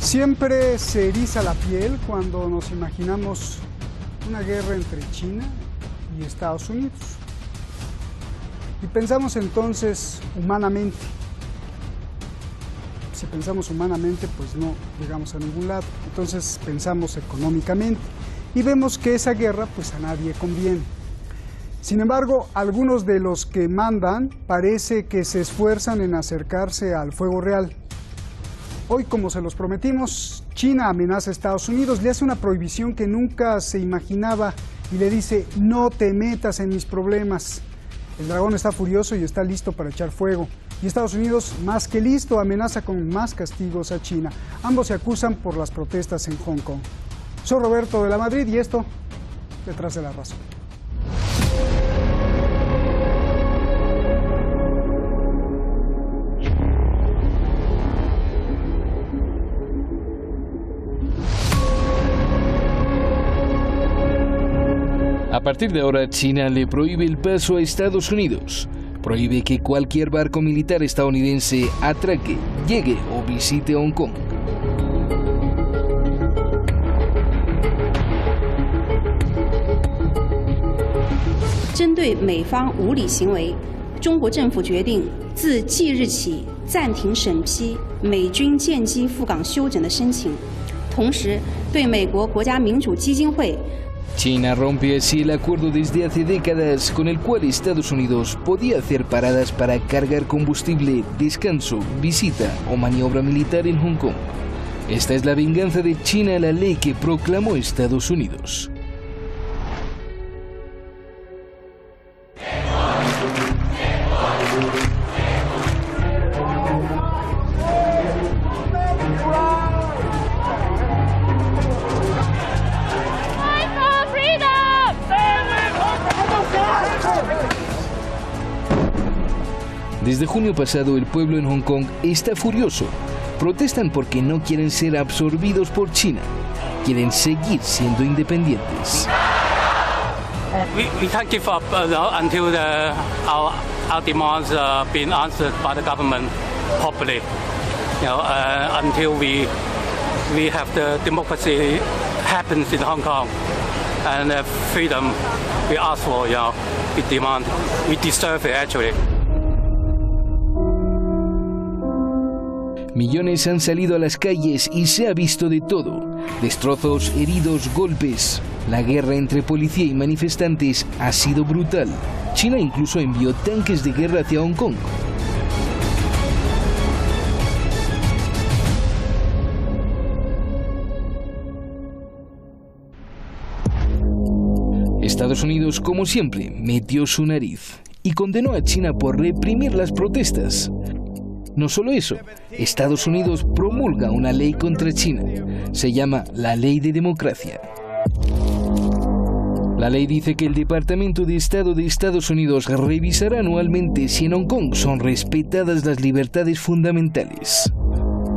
Siempre se eriza la piel cuando nos imaginamos una guerra entre China y Estados Unidos. Y pensamos entonces humanamente. Si pensamos humanamente, pues no llegamos a ningún lado. Entonces pensamos económicamente y vemos que esa guerra pues a nadie conviene. Sin embargo, algunos de los que mandan parece que se esfuerzan en acercarse al fuego real. Hoy, como se los prometimos, China amenaza a Estados Unidos, le hace una prohibición que nunca se imaginaba y le dice: no te metas en mis problemas. El dragón está furioso y está listo para echar fuego. Y Estados Unidos, más que listo, amenaza con más castigos a China. Ambos se acusan por las protestas en Hong Kong. Soy Roberto de la Madrid y esto, Detrás de la Razón. A partir de ahora, China le prohíbe el paso a Estados Unidos. Prohíbe que cualquier barco militar estadounidense atraque, llegue o visite Hong Kong. 针对美方无理行为，中国政府决定自即日起暂停审批美军舰机赴港休整的申请，同时对美国国家民主基金会。 China rompe así el acuerdo desde hace décadas con el cual Estados Unidos podía hacer paradas para cargar combustible, descanso, visita o maniobra militar en Hong Kong. Esta es la venganza de China a la ley que proclamó Estados Unidos. Desde junio pasado, el pueblo en Hong Kong está furioso. Protestan porque no quieren ser absorbidos por China. Quieren seguir siendo independientes. We can't give up until our demands are being answered by the government properly. Until we have the democracy happens in Hong Kong and freedom we ask for, we demand, we deserve it actually. Millones han salido a las calles y se ha visto de todo. Destrozos, heridos, golpes. La guerra entre policía y manifestantes ha sido brutal. China incluso envió tanques de guerra hacia Hong Kong. Estados Unidos, como siempre, metió su nariz y condenó a China por reprimir las protestas. No solo eso, Estados Unidos promulga una ley contra China. Se llama la Ley de Democracia. La ley dice que el Departamento de Estado de Estados Unidos revisará anualmente si en Hong Kong son respetadas las libertades fundamentales.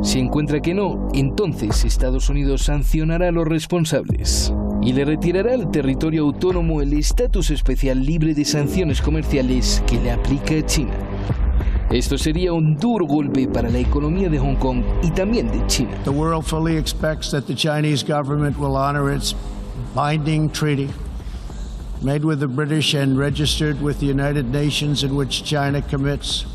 Si encuentra que no, entonces Estados Unidos sancionará a los responsables y le retirará al territorio autónomo el estatus especial libre de sanciones comerciales que le aplica a China. Esto sería un duro golpe para la economía de Hong Kong y también de China. The world fully expects that the Chinese government will honor its binding treaty made with the British and registered with the United Nations, in which China commits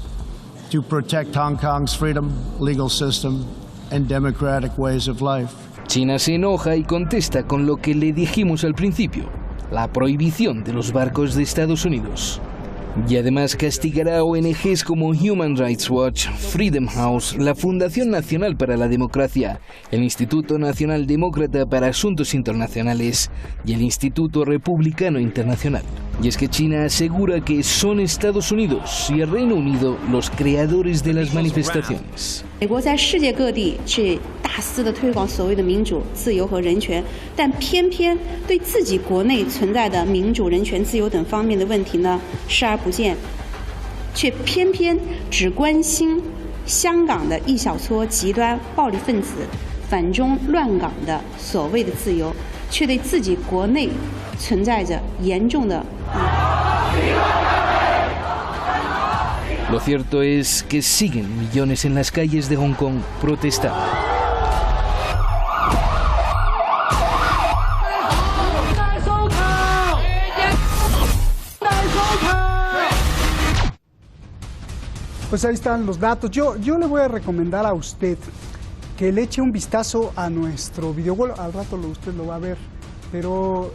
to protect Hong Kong's freedom, legal system and democratic ways of life. China se enoja y contesta con lo que le dijimos al principio, la prohibición de los barcos de Estados Unidos. Y además castigará a ONGs como Human Rights Watch, Freedom House, la Fundación Nacional para la Democracia, el Instituto Nacional Demócrata para Asuntos Internacionales y el Instituto Republicano Internacional. Y es que China asegura que son Estados Unidos y el Reino Unido los creadores de las manifestaciones. 美国在世界各地去大肆的推广所谓的民主、自由和人权，但偏偏对自己国内存在的民主、人权、自由等方面的问题呢视而不见，却偏偏只关心香港的一小撮极端暴力分子反中乱港的所谓的自由，却对自己国内存在着严重的。 Lo cierto es que siguen millones en las calles de Hong Kong protestando. Pues ahí están los datos. Yo le voy a recomendar a usted que le eche un vistazo a nuestro video. Bueno, al rato usted lo va a ver, pero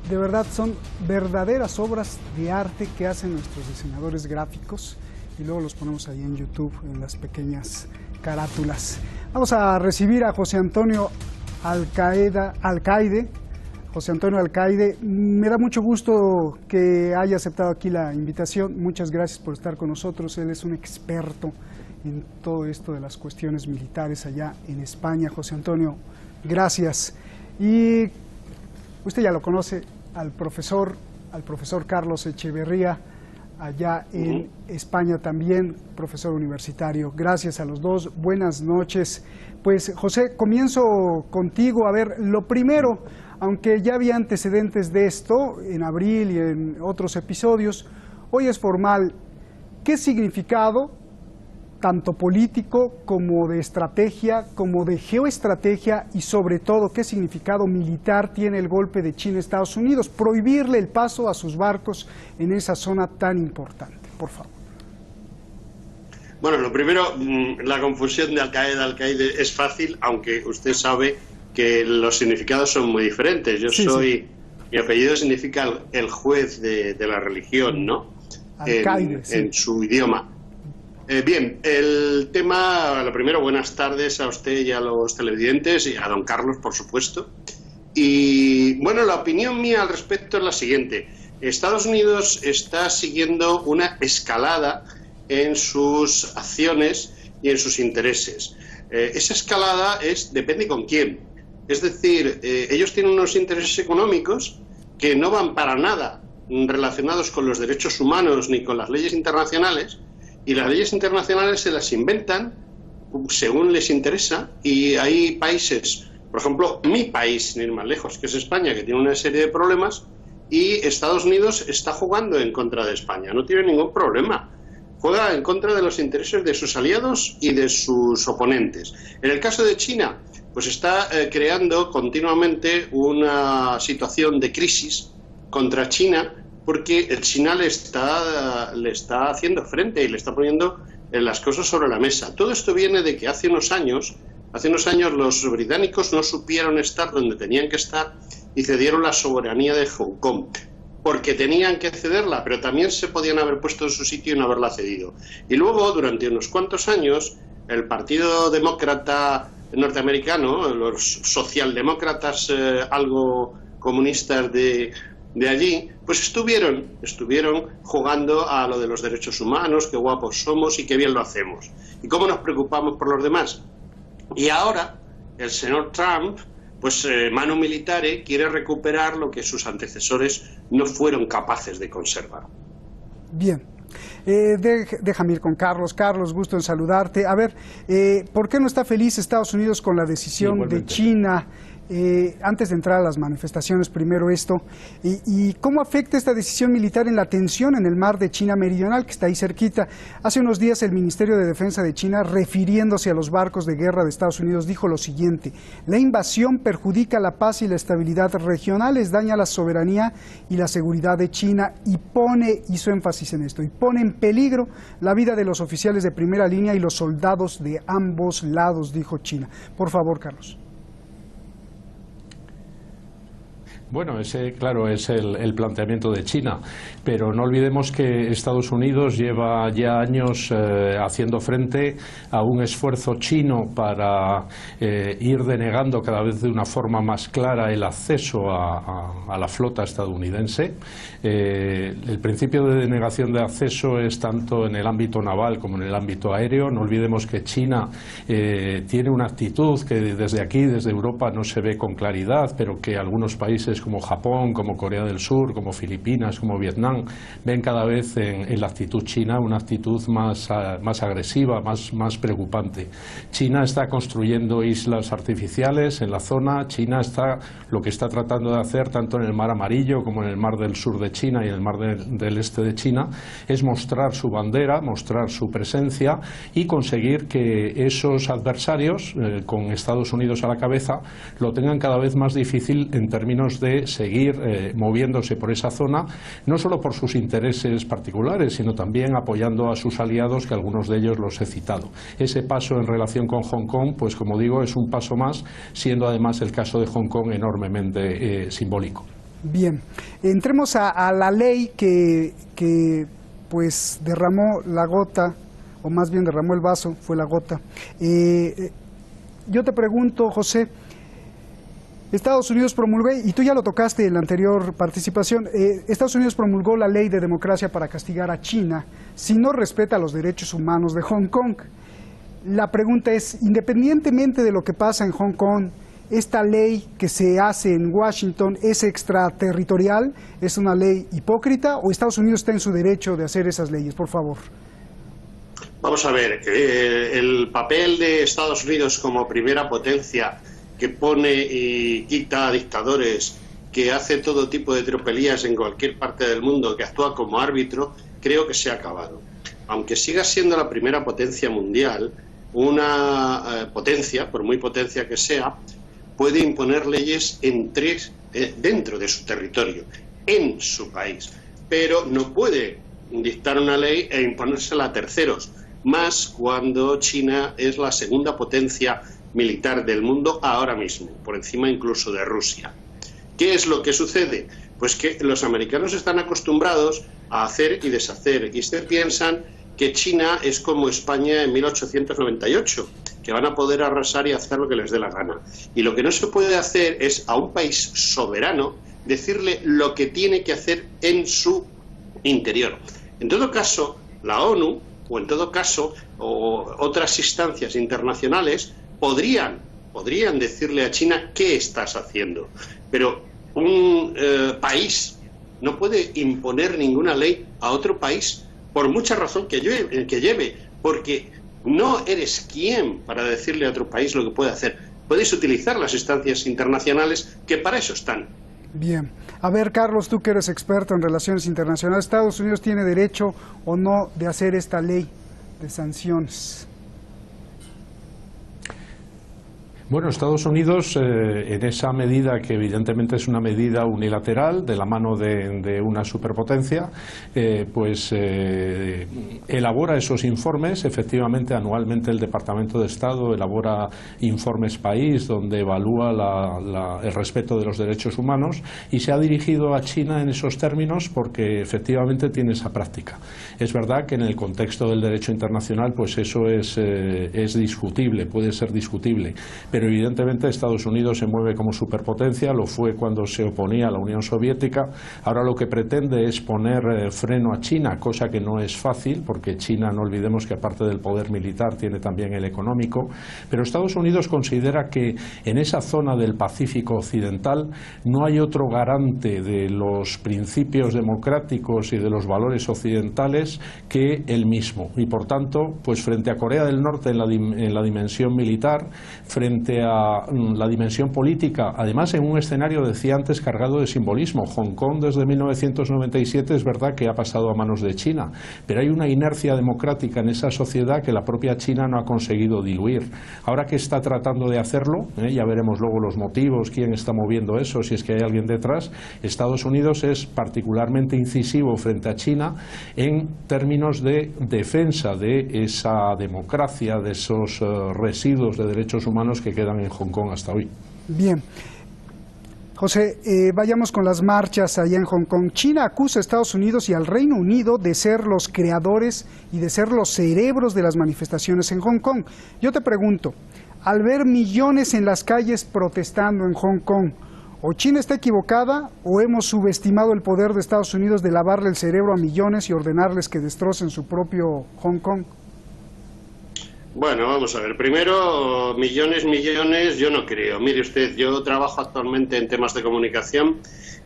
de verdad son verdaderas obras de arte que hacen nuestros diseñadores gráficos y luego los ponemos ahí en YouTube, en las pequeñas carátulas. Vamos a recibir a José Antonio Alcaide. José Antonio Alcaide, me da mucho gusto que haya aceptado aquí la invitación. Muchas gracias por estar con nosotros. Él es un experto en todo esto de las cuestiones militares allá en España. José Antonio, gracias. Y usted ya lo conoce, al profesor Carlos Echeverría, allá en España también, profesor universitario. Gracias a los dos, buenas noches. Pues José, comienzo contigo. A ver, lo primero, aunque ya había antecedentes de esto en abril y en otros episodios, hoy es formal. ¿Qué significado, tanto político como de estrategia, como de geoestrategia y sobre todo qué significado militar tiene el golpe de China a Estados Unidos? Prohibirle el paso a sus barcos en esa zona tan importante, por favor. Bueno, lo primero, la confusión de Al-Qaeda es fácil, aunque usted sabe que los significados son muy diferentes. Mi apellido significa el juez de la religión, ¿no? En su idioma. Bien, el tema, lo primero, buenas tardes a usted y a los televidentes y a don Carlos, por supuesto. Y bueno, la opinión mía al respecto es la siguiente. Estados Unidos está siguiendo una escalada en sus acciones y en sus intereses. Esa escalada depende con quién. Es decir, ellos tienen unos intereses económicos que no van para nada relacionados con los derechos humanos ni con las leyes internacionales, y las leyes internacionales se las inventan según les interesa, y hay países, por ejemplo, mi país, sin ir más lejos, que es España, que tiene una serie de problemas, y Estados Unidos está jugando en contra de España, no tiene ningún problema. Juega en contra de los intereses de sus aliados y de sus oponentes. En el caso de China, pues está creando continuamente una situación de crisis contra China, porque China le está haciendo frente y le está poniendo las cosas sobre la mesa. Todo esto viene de que hace unos años los británicos no supieron estar donde tenían que estar y cedieron la soberanía de Hong Kong, porque tenían que cederla, pero también se podían haber puesto en su sitio y no haberla cedido. Y luego, durante unos cuantos años, el Partido Demócrata norteamericano, los socialdemócratas algo comunistas de allí, pues estuvieron jugando a lo de los derechos humanos, qué guapos somos y qué bien lo hacemos. ¿Y cómo nos preocupamos por los demás? Y ahora, el señor Trump, pues manu militare, quiere recuperar lo que sus antecesores no fueron capaces de conservar. Bien. Déjame ir con Carlos. Carlos, gusto en saludarte. A ver, ¿por qué no está feliz Estados Unidos con la decisión de China? Antes de entrar a las manifestaciones, primero esto, y cómo afecta esta decisión militar en la tensión en el mar de China Meridional, que está ahí cerquita. Hace unos días el Ministerio de Defensa de China, refiriéndose a los barcos de guerra de Estados Unidos, dijo lo siguiente: la invasión perjudica la paz y la estabilidad regionales, daña la soberanía y la seguridad de China, y hizo énfasis en esto, y pone en peligro la vida de los oficiales de primera línea y los soldados de ambos lados, dijo China. Por favor, Carlos. Bueno, ese, claro, es el planteamiento de China, pero no olvidemos que Estados Unidos lleva ya años haciendo frente a un esfuerzo chino para ir denegando cada vez de una forma más clara el acceso a la flota estadounidense. El principio de denegación de acceso es tanto en el ámbito naval como en el ámbito aéreo. No olvidemos que China tiene una actitud que desde aquí, desde Europa, no se ve con claridad, pero que algunos países como Japón, como Corea del Sur, como Filipinas, como Vietnam, ven cada vez en la actitud china una actitud más agresiva, más preocupante. China está construyendo islas artificiales en la zona. China lo que está tratando de hacer, tanto en el Mar Amarillo como en el Mar del Sur de China y en el Mar del Este de China, es mostrar su bandera, mostrar su presencia y conseguir que esos adversarios, con Estados Unidos a la cabeza, lo tengan cada vez más difícil en términos de de seguir moviéndose por esa zona, no solo por sus intereses particulares, sino también apoyando a sus aliados, que algunos de ellos los he citado. Ese paso en relación con Hong Kong, pues como digo, es un paso más, siendo además el caso de Hong Kong enormemente simbólico. Bien, entremos a la ley que pues derramó la gota, o más bien derramó el vaso, fue la gota. Yo te pregunto, José, Estados Unidos promulgó, y tú ya lo tocaste en la anterior participación, Estados Unidos promulgó la ley de democracia para castigar a China si no respeta los derechos humanos de Hong Kong. La pregunta es, independientemente de lo que pasa en Hong Kong, ¿esta ley que se hace en Washington es extraterritorial? ¿Es una ley hipócrita o Estados Unidos está en su derecho de hacer esas leyes? Por favor. Vamos a ver, el papel de Estados Unidos como primera potencia que pone y quita a dictadores, que hace todo tipo de tropelías en cualquier parte del mundo, que actúa como árbitro, creo que se ha acabado. Aunque siga siendo la primera potencia mundial, una potencia, por muy potencia que sea, puede imponer leyes dentro de su territorio, en su país, pero no puede dictar una ley e imponérsela a terceros, más cuando China es la segunda potencia militar del mundo ahora mismo, por encima incluso de Rusia. ¿Qué es lo que sucede? Pues que los americanos están acostumbrados a hacer y deshacer, y ustedes piensan que China es como España en 1898, que van a poder arrasar y hacer lo que les dé la gana. Y lo que no se puede hacer es a un país soberano decirle lo que tiene que hacer en su interior. En todo caso, la ONU, o en todo caso, o otras instancias internacionales, podrían decirle a China qué estás haciendo. Pero un país no puede imponer ninguna ley a otro país, por mucha razón que lleve, porque no eres quien para decirle a otro país lo que puede hacer. Puedes utilizar las instancias internacionales que para eso están. Bien. A ver, Carlos, tú que eres experto en relaciones internacionales, ¿Estados Unidos tiene derecho o no de hacer esta ley de sanciones? Bueno, Estados Unidos, en esa medida que evidentemente es una medida unilateral de la mano de una superpotencia, elabora esos informes. Efectivamente, anualmente el Departamento de Estado elabora informes país donde evalúa el respeto de los derechos humanos, y se ha dirigido a China en esos términos porque efectivamente tiene esa práctica. Es verdad que en el contexto del derecho internacional pues eso es discutible, puede ser discutible, pero evidentemente Estados Unidos se mueve como superpotencia, lo fue cuando se oponía a la Unión Soviética. Ahora lo que pretende es poner freno a China, cosa que no es fácil, porque China, no olvidemos que aparte del poder militar tiene también el económico, pero Estados Unidos considera que en esa zona del Pacífico Occidental no hay otro garante de los principios democráticos y de los valores occidentales que él mismo, y por tanto, pues frente a Corea del Norte en la dimensión militar, frente a la dimensión política, además en un escenario, decía antes, cargado de simbolismo. Hong Kong desde 1997 es verdad que ha pasado a manos de China, pero hay una inercia democrática en esa sociedad que la propia China no ha conseguido diluir. Ahora que está tratando de hacerlo, ya veremos luego los motivos, quién está moviendo eso, si es que hay alguien detrás. Estados Unidos es particularmente incisivo frente a China en términos de defensa de esa democracia, de esos residuos de derechos humanos que quedan en Hong Kong hasta hoy. Bien. José, vayamos con las marchas allá en Hong Kong. China acusa a Estados Unidos y al Reino Unido de ser los creadores y de ser los cerebros de las manifestaciones en Hong Kong. Yo te pregunto, al ver millones en las calles protestando en Hong Kong, ¿o China está equivocada o hemos subestimado el poder de Estados Unidos de lavarle el cerebro a millones y ordenarles que destrocen su propio Hong Kong? Bueno, vamos a ver. Primero, millones, yo no creo. Mire usted, yo trabajo actualmente en temas de comunicación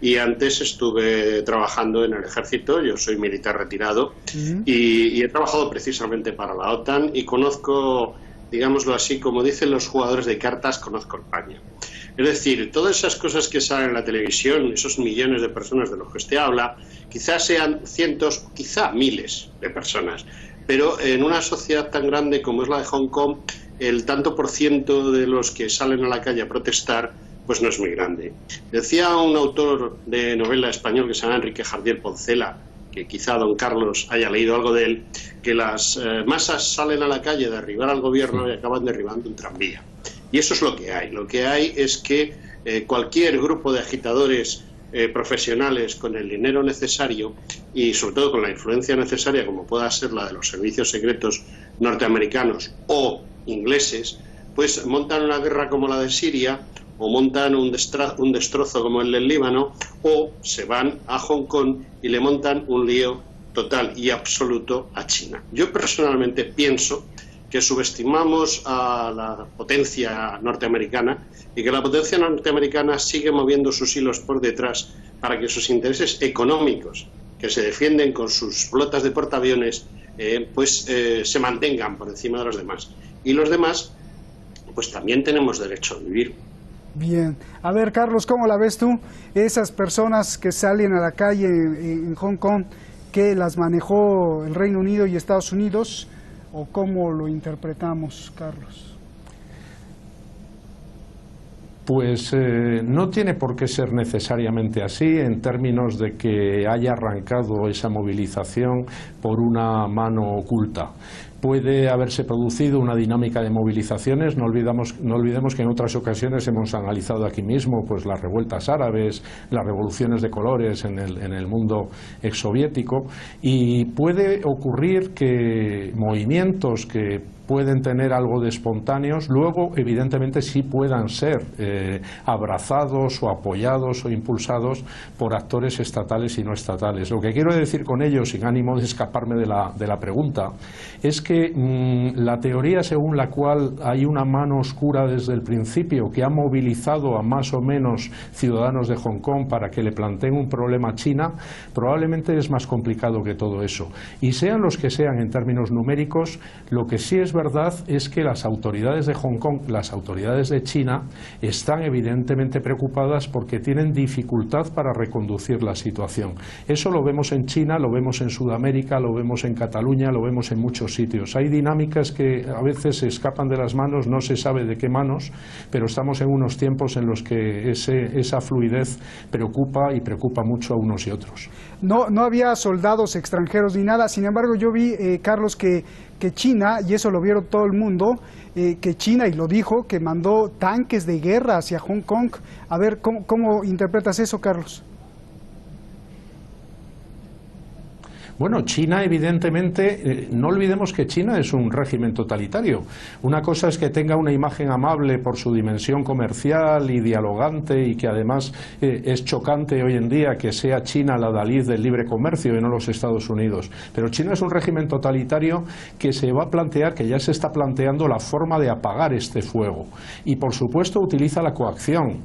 y antes estuve trabajando en el ejército. Yo soy militar retirado y he trabajado precisamente para la OTAN y conozco, digámoslo así, como dicen los jugadores de cartas, conozco España. Es decir, todas esas cosas que salen en la televisión, esos millones de personas de los que usted habla, quizás sean cientos, quizá miles de personas. Pero en una sociedad tan grande como es la de Hong Kong, el tanto por ciento de los que salen a la calle a protestar pues no es muy grande. Decía un autor de novela español que se llama Enrique Jardiel Poncela, que quizá don Carlos haya leído algo de él, que las masas salen a la calle a derribar al gobierno y acaban derribando un tranvía. Y eso es lo que hay. Lo que hay es que cualquier grupo de agitadores profesionales con el dinero necesario y sobre todo con la influencia necesaria, como pueda ser la de los servicios secretos norteamericanos o ingleses, pues montan una guerra como la de Siria, o montan un destrozo como el del Líbano, o se van a Hong Kong y le montan un lío total y absoluto a China. Yo personalmente pienso que subestimamos a la potencia norteamericana y que la potencia norteamericana sigue moviendo sus hilos por detrás para que sus intereses económicos, que se defienden con sus flotas de portaaviones, se mantengan por encima de los demás. Y los demás, pues también tenemos derecho a vivir. Bien. A ver, Carlos, ¿cómo la ves tú? Esas personas que salen a la calle en Hong Kong, ¿que las manejó el Reino Unido y Estados Unidos? ¿O cómo lo interpretamos, Carlos? Pues no tiene por qué ser necesariamente así en términos de que haya arrancado esa movilización por una mano oculta. Puede haberse producido una dinámica de movilizaciones. No olvidemos que en otras ocasiones hemos analizado aquí mismo pues las revueltas árabes, las revoluciones de colores en el mundo exsoviético, y puede ocurrir que movimientos que pueden tener algo de espontáneos, luego evidentemente sí puedan ser abrazados o apoyados o impulsados por actores estatales y no estatales. Lo que quiero decir con ello, sin ánimo de escaparme de la pregunta, es que la teoría según la cual hay una mano oscura desde el principio que ha movilizado a más o menos ciudadanos de Hong Kong para que le planteen un problema a China, probablemente es más complicado que todo eso. Y sean los que sean en términos numéricos, lo que sí es verdad es que las autoridades de Hong Kong, las autoridades de China, están evidentemente preocupadas porque tienen dificultad para reconducir la situación. Eso lo vemos en China, lo vemos en Sudamérica, lo vemos en Cataluña, lo vemos en muchos sitios. Hay dinámicas que a veces se escapan de las manos, no se sabe de qué manos, pero estamos en unos tiempos en los que esa fluidez preocupa y preocupa mucho a unos y otros. No había soldados extranjeros ni nada, sin embargo yo vi, Carlos, que China, y eso lo vieron todo el mundo, que China, y lo dijo, que mandó tanques de guerra hacia Hong Kong. A ver, ¿cómo interpretas eso, Carlos? Bueno, China evidentemente, no olvidemos que China es un régimen totalitario. Una cosa es que tenga una imagen amable por su dimensión comercial y dialogante, y que además es chocante hoy en día que sea China la adalid del libre comercio y no los Estados Unidos. Pero China es un régimen totalitario que se va a plantear, que ya se está planteando la forma de apagar este fuego. Y por supuesto utiliza la coacción.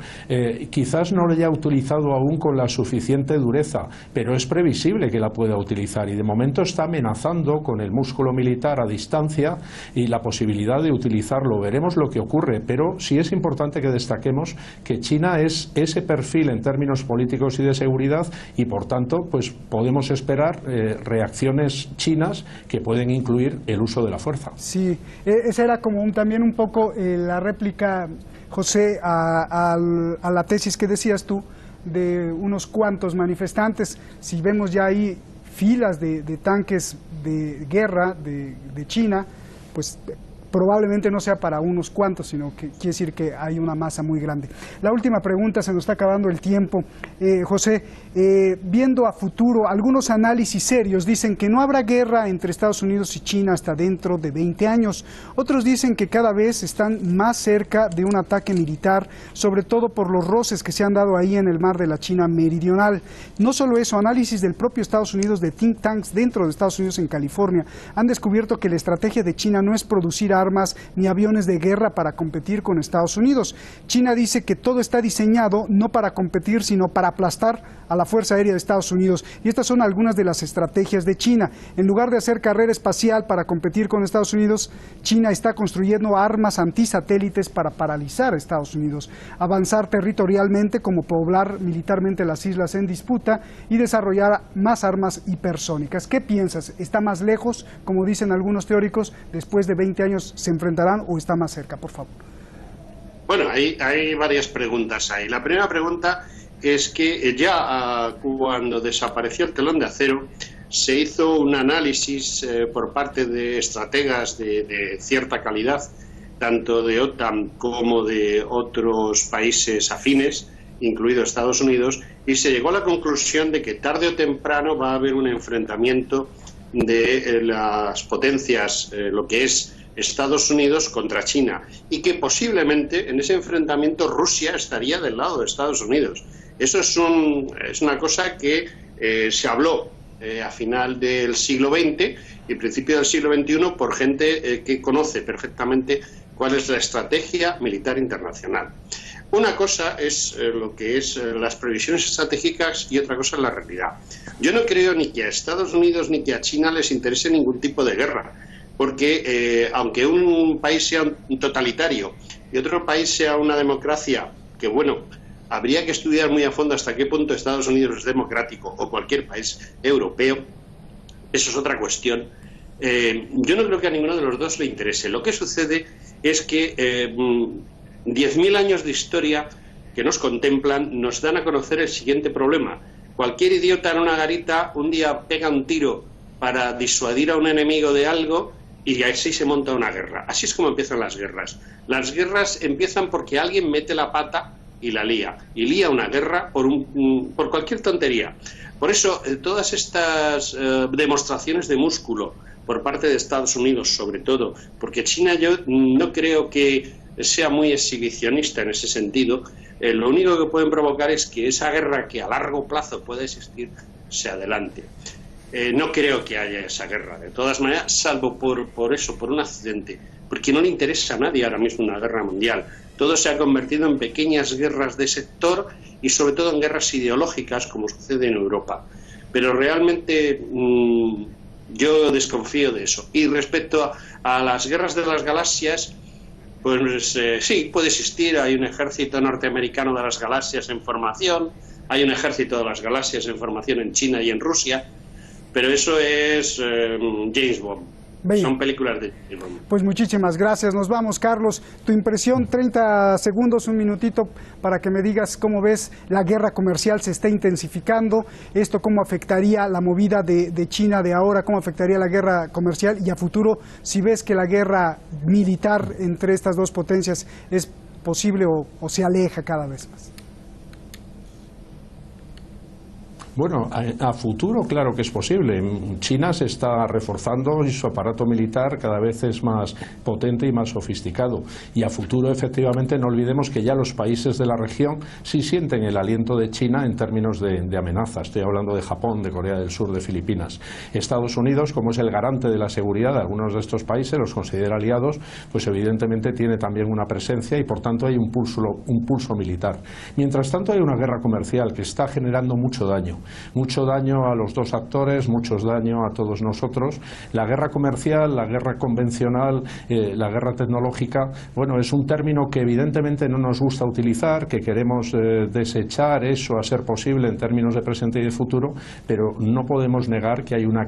Quizás no lo haya utilizado aún con la suficiente dureza, pero es previsible que la pueda utilizar. Y de momento está amenazando con el músculo militar a distancia y la posibilidad de utilizarlo. Veremos lo que ocurre, pero sí es importante que destaquemos que China es ese perfil en términos políticos y de seguridad, y por tanto pues podemos esperar reacciones chinas que pueden incluir el uso de la fuerza. Sí, esa era como también un poco la réplica, José, a la tesis que decías tú de unos cuantos manifestantes. Si vemos ya ahí filas de tanques de guerra de China, pues probablemente no sea para unos cuantos, sino que quiere decir que hay una masa muy grande. La última pregunta, se nos está acabando el tiempo. José, viendo a futuro, algunos análisis serios dicen que no habrá guerra entre Estados Unidos y China hasta dentro de 20 años. Otros dicen que cada vez están más cerca de un ataque militar, sobre todo por los roces que se han dado ahí en el mar de la China meridional. No solo eso, análisis del propio Estados Unidos, de think tanks dentro de Estados Unidos en California, han descubierto que la estrategia de China no es producir armas ni aviones de guerra para competir con Estados Unidos. China dice que todo está diseñado no para competir, sino para aplastar a la Fuerza Aérea de Estados Unidos. Y estas son algunas de las estrategias de China. En lugar de hacer carrera espacial para competir con Estados Unidos, China está construyendo armas antisatélites para paralizar a Estados Unidos, avanzar territorialmente como poblar militarmente las islas en disputa y desarrollar más armas hipersónicas. ¿Qué piensas? ¿Está más lejos, como dicen algunos teóricos, después de 20 años se enfrentarán, o está más cerca? Por favor. Bueno, hay varias preguntas ahí. La primera pregunta es que ya cuando desapareció el telón de acero, se hizo un análisis por parte de estrategas de cierta calidad, tanto de OTAN como de otros países afines, incluido Estados Unidos, y se llegó a la conclusión de que tarde o temprano va a haber un enfrentamiento de las potencias, lo que es Estados Unidos contra China, y que posiblemente en ese enfrentamiento Rusia estaría del lado de Estados Unidos. Eso es una cosa que se habló a final del siglo XX y principio del siglo XXI por gente que conoce perfectamente cuál es la estrategia militar internacional. Una cosa es lo que es las previsiones estratégicas y otra cosa es la realidad. Yo no creo ni que a Estados Unidos ni que a China les interese ningún tipo de guerra, porque aunque un país sea un totalitario y otro país sea una democracia, que bueno, habría que estudiar muy a fondo hasta qué punto Estados Unidos es democrático o cualquier país europeo, eso es otra cuestión. Yo no creo que a ninguno de los dos le interese. Lo que sucede es que 10.000 años de historia que nos contemplan nos dan a conocer el siguiente problema. Cualquier idiota en una garita un día pega un tiro para disuadir a un enemigo de algo y así se monta una guerra. Así es como empiezan las guerras. Las guerras empiezan porque alguien mete la pata y la lía. Y lía una guerra por cualquier tontería. Por eso, todas estas demostraciones de músculo por parte de Estados Unidos, sobre todo, porque China yo no creo que sea muy exhibicionista en ese sentido, lo único que pueden provocar es que esa guerra que a largo plazo puede existir se adelante. No creo que haya esa guerra, de todas maneras, salvo por un accidente, porque no le interesa a nadie ahora mismo una guerra mundial. Todo se ha convertido en pequeñas guerras de sector y sobre todo en guerras ideológicas, como sucede en Europa. Pero realmente yo desconfío de eso. Y respecto a las guerras de las galaxias, pues sí, puede existir. Hay un ejército norteamericano de las galaxias en formación, hay un ejército de las galaxias en formación en China y en Rusia, pero eso es James Bond. Bien. Son películas de James Bond. Pues muchísimas gracias. Nos vamos, Carlos. Tu impresión, 30 segundos, un minutito, para que me digas cómo ves la guerra comercial se está intensificando. Esto cómo afectaría la movida de China de ahora, cómo afectaría la guerra comercial y a futuro, si ves que la guerra militar entre estas dos potencias es posible o se aleja cada vez más. Bueno, a futuro claro que es posible. China se está reforzando y su aparato militar cada vez es más potente y más sofisticado. Y a futuro, efectivamente, no olvidemos que ya los países de la región sí sienten el aliento de China en términos de amenaza. Estoy hablando de Japón, de Corea del Sur, de Filipinas. Estados Unidos, como es el garante de la seguridad de algunos de estos países, los considera aliados, pues evidentemente tiene también una presencia y por tanto hay un pulso militar. Mientras tanto hay una guerra comercial que está generando mucho daño a los dos actores, mucho daño a todos nosotros. La guerra comercial, la guerra convencional, la guerra tecnológica, bueno, es un término que evidentemente no nos gusta utilizar, que queremos desechar eso a ser posible en términos de presente y de futuro, pero no podemos negar que hay una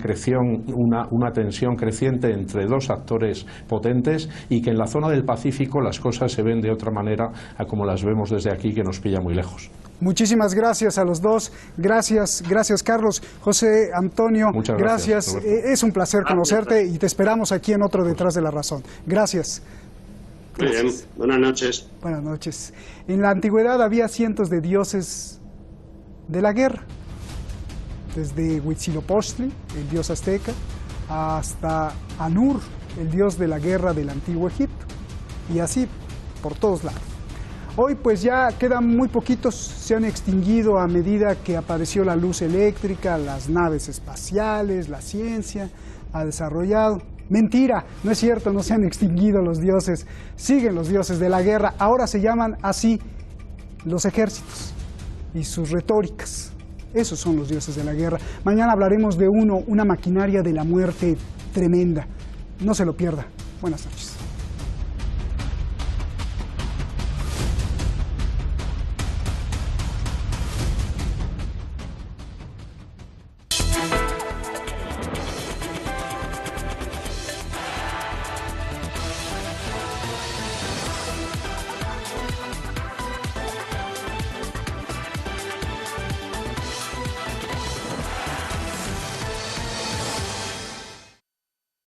tensión creciente entre dos actores potentes y que en la zona del Pacífico las cosas se ven de otra manera a como las vemos desde aquí, que nos pilla muy lejos. Muchísimas gracias a los dos. Gracias Carlos. José Antonio, muchas gracias. Es un placer conocerte y te esperamos aquí en otro Detrás de la Razón. Gracias. Muy bien, buenas noches. Buenas noches. En la antigüedad había cientos de dioses de la guerra, desde Huitzilopochtli, el dios azteca, hasta Anur, el dios de la guerra del antiguo Egipto, y así por todos lados. Hoy pues ya quedan muy poquitos, se han extinguido a medida que apareció la luz eléctrica, las naves espaciales, la ciencia ha desarrollado. Mentira, no es cierto, no se han extinguido los dioses, siguen los dioses de la guerra, ahora se llaman así los ejércitos y sus retóricas. Esos son los dioses de la guerra. Mañana hablaremos de una maquinaria de la muerte tremenda. No se lo pierda. Buenas noches.